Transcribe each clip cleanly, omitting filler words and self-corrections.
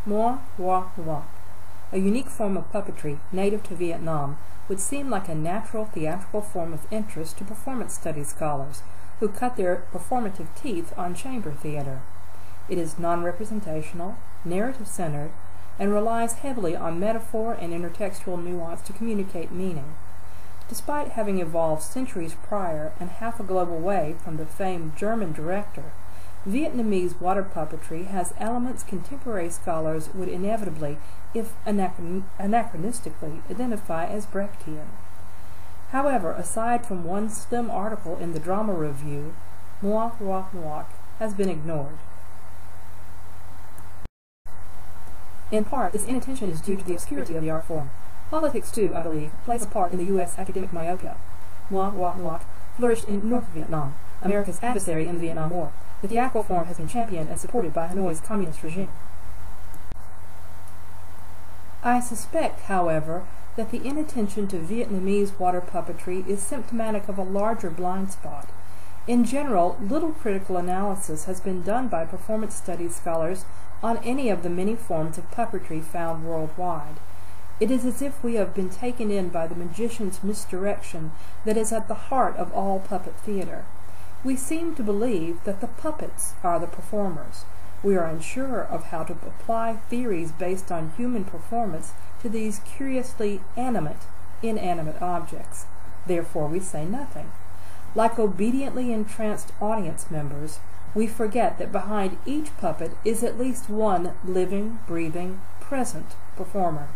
Moi, moi, moi. A unique form of puppetry native to Vietnam would seem like a natural theatrical form of interest to performance studies scholars who cut their performative teeth on chamber theater. It is non-representational, narrative-centered, and relies heavily on metaphor and intertextual nuance to communicate meaning. Despite having evolved centuries prior and half a globe away from the famed German director, Vietnamese water puppetry has elements contemporary scholars would inevitably, if anachronistically, identify as Brechtian. However, aside from one slim article in the Drama Review, Moi, moi, moi has been ignored. In part, this inattention is due to the obscurity of the art form. Politics, too, I believe, plays a part in the U.S. academic myopia. Moi, moi, moi flourished in North Vietnam, America's adversary in the Vietnam War. The theatrical form has been championed and supported by Hanoi's communist regime. I suspect, however, that the inattention to Vietnamese water puppetry is symptomatic of a larger blind spot. In general, little critical analysis has been done by performance studies scholars on any of the many forms of puppetry found worldwide. It is as if we have been taken in by the magician's misdirection that is at the heart of all puppet theater. We seem to believe that the puppets are the performers. We are unsure of how to apply theories based on human performance to these curiously inanimate objects. Therefore, we say nothing. Like obediently entranced audience members, we forget that behind each puppet is at least one living, breathing, present performer.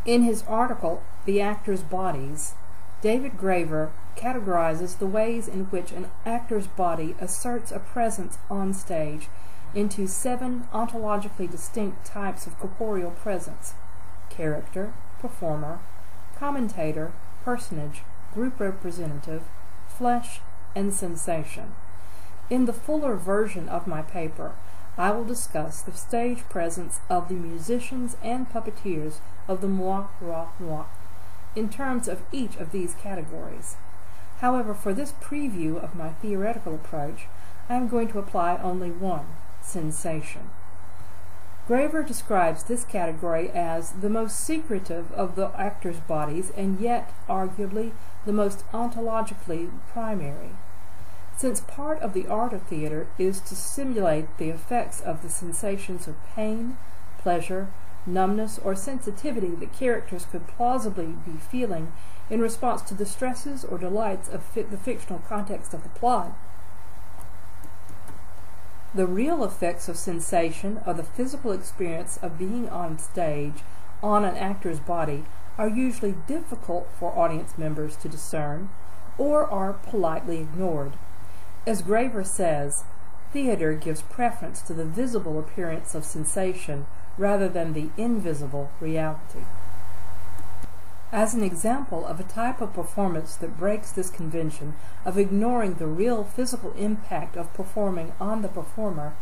In his article, The Actors' Bodies, David Graver categorizes the ways in which an actor's body asserts a presence on stage into 7 ontologically distinct types of corporeal presence: character, performer, commentator, personage, group representative, flesh, and sensation. In the fuller version of my paper, I will discuss the stage presence of the musicians and puppeteers of the moi, moi in terms of each of these categories. However, for this preview of my theoretical approach, I am going to apply only one: sensation. Graver describes this category as the most secretive of the actors' bodies and yet, arguably, the most ontologically primary. Since part of the art of theater is to simulate the effects of the sensations of pain, pleasure, numbness, or sensitivity that characters could plausibly be feeling in response to the stresses or delights of the fictional context of the plot, the real effects of sensation or the physical experience of being on stage on an actor's body are usually difficult for audience members to discern or are politely ignored. As Graver says, theater gives preference to the visible appearance of sensation rather than the invisible reality. As an example of a type of performance that breaks this convention of ignoring the real physical impact of performing on the performer,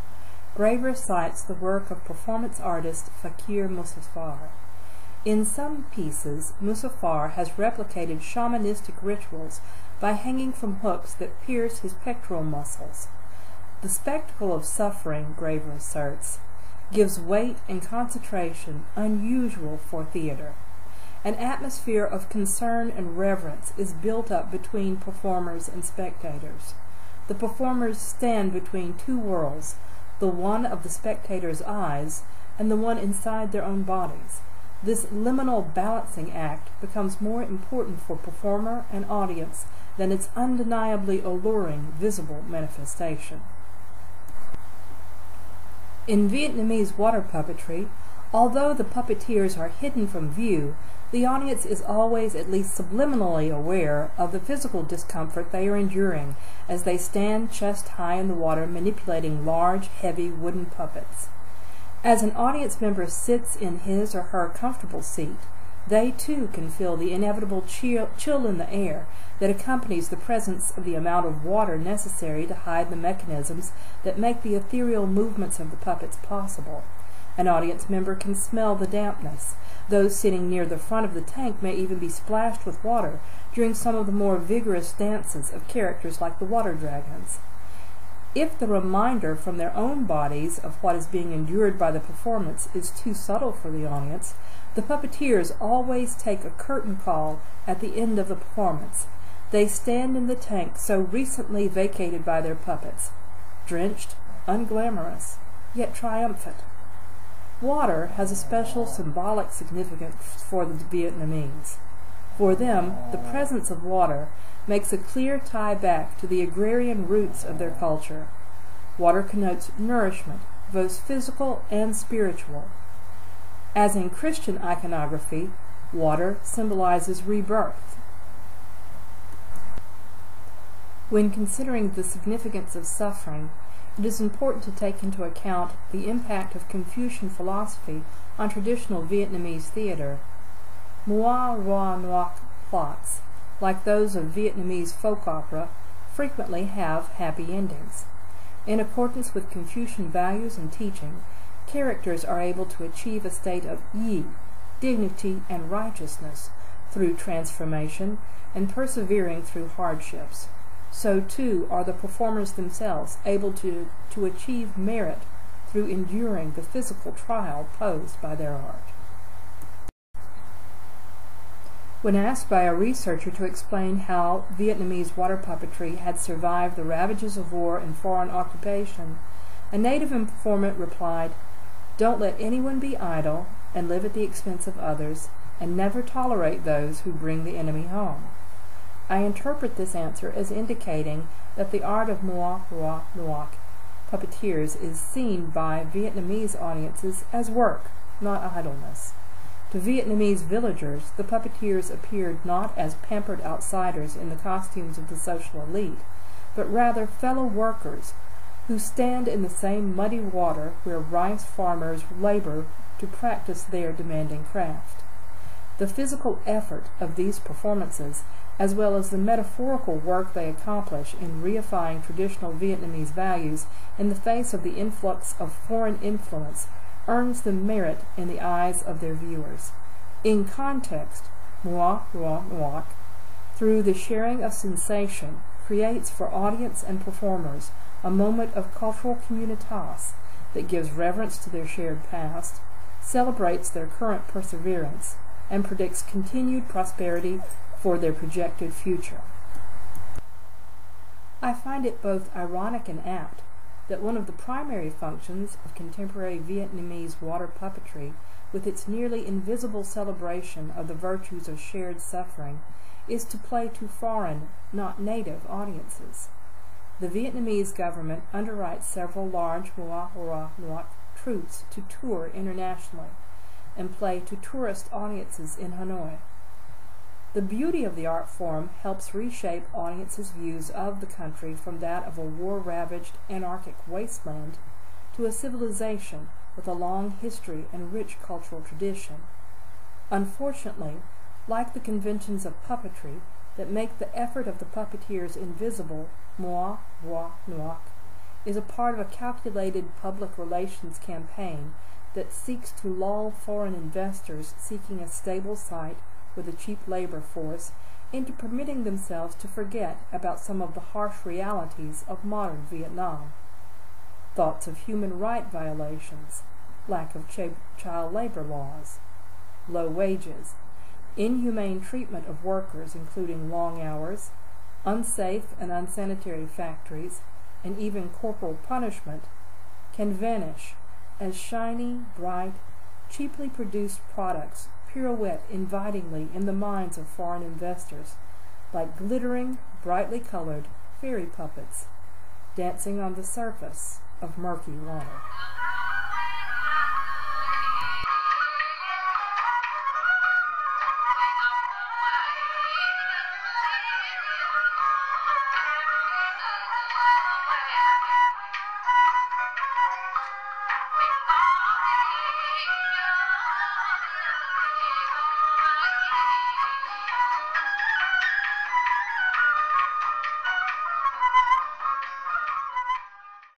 Graver cites the work of performance artist Fakir Musaffar. In some pieces, Musaffar has replicated shamanistic rituals by hanging from hooks that pierce his pectoral muscles. The spectacle of suffering, Graver asserts, gives weight and concentration unusual for theater. An atmosphere of concern and reverence is built up between performers and spectators. The performers stand between two worlds, the one of the spectators' eyes and the one inside their own bodies. This liminal balancing act becomes more important for performer and audience than its undeniably alluring visible manifestation. In Vietnamese water puppetry, although the puppeteers are hidden from view, the audience is always at least subliminally aware of the physical discomfort they are enduring as they stand chest high in the water manipulating large, heavy wooden puppets. As an audience member sits in his or her comfortable seat, They too can feel the inevitable chill in the air that accompanies the presence of the amount of water necessary to hide the mechanisms that make the ethereal movements of the puppets possible. An audience member can smell the dampness. Those sitting near the front of the tank may even be splashed with water during some of the more vigorous dances of characters like the water dragons. If the reminder from their own bodies of what is being endured by the performance is too subtle for the audience, the puppeteers always take a curtain call at the end of the performance. They stand in the tank so recently vacated by their puppets, drenched, unglamorous, yet triumphant. Water has a special symbolic significance for the Vietnamese. For them, the presence of water makes a clear tie back to the agrarian roots of their culture. Water connotes nourishment, both physical and spiritual. As in Christian iconography, water symbolizes rebirth. When considering the significance of suffering, it is important to take into account the impact of Confucian philosophy on traditional Vietnamese theater. Moi Roi Noir plots, like those of Vietnamese folk opera, frequently have happy endings. In accordance with Confucian values and teaching, characters are able to achieve a state of yi, dignity and righteousness, through transformation and persevering through hardships. So too are the performers themselves able to achieve merit through enduring the physical trial posed by their art. When asked by a researcher to explain how Vietnamese water puppetry had survived the ravages of war and foreign occupation, a native informant replied, "Don't let anyone be idle and live at the expense of others, and never tolerate those who bring the enemy home." I interpret this answer as indicating that the art of Moi Roi Noir puppeteers is seen by Vietnamese audiences as work, not idleness. To Vietnamese villagers, the puppeteers appeared not as pampered outsiders in the costumes of the social elite, but rather fellow workers who stand in the same muddy water where rice farmers labor to practice their demanding craft. The physical effort of these performances, as well as the metaphorical work they accomplish in reifying traditional Vietnamese values in the face of the influx of foreign influence, earns them merit in the eyes of their viewers. In context, Moi Roi Noir, through the sharing of sensation, creates for audience and performers a moment of cultural communitas that gives reverence to their shared past, celebrates their current perseverance, and predicts continued prosperity for their projected future. I find it both ironic and apt that one of the primary functions of contemporary Vietnamese water puppetry, with its nearly invisible celebration of the virtues of shared suffering, is to play to foreign, not native audiences. The Vietnamese government underwrites several large Moi Roi Noir troupes to tour internationally and play to tourist audiences in Hanoi. The beauty of the art form helps reshape audiences' views of the country from that of a war-ravaged anarchic wasteland to a civilization with a long history and rich cultural tradition. Unfortunately, like the conventions of puppetry that make the effort of the puppeteers invisible, Moi Roi Noir is a part of a calculated public relations campaign that seeks to lull foreign investors seeking a stable site with a cheap labor force into permitting themselves to forget about some of the harsh realities of modern Vietnam. Thoughts of human rights violations, lack of child labor laws, low wages, inhumane treatment of workers including long hours, unsafe and unsanitary factories, and even corporal punishment can vanish as shiny, bright, cheaply produced products pirouette invitingly in the minds of foreign investors, like glittering, brightly colored fairy puppets dancing on the surface of murky water.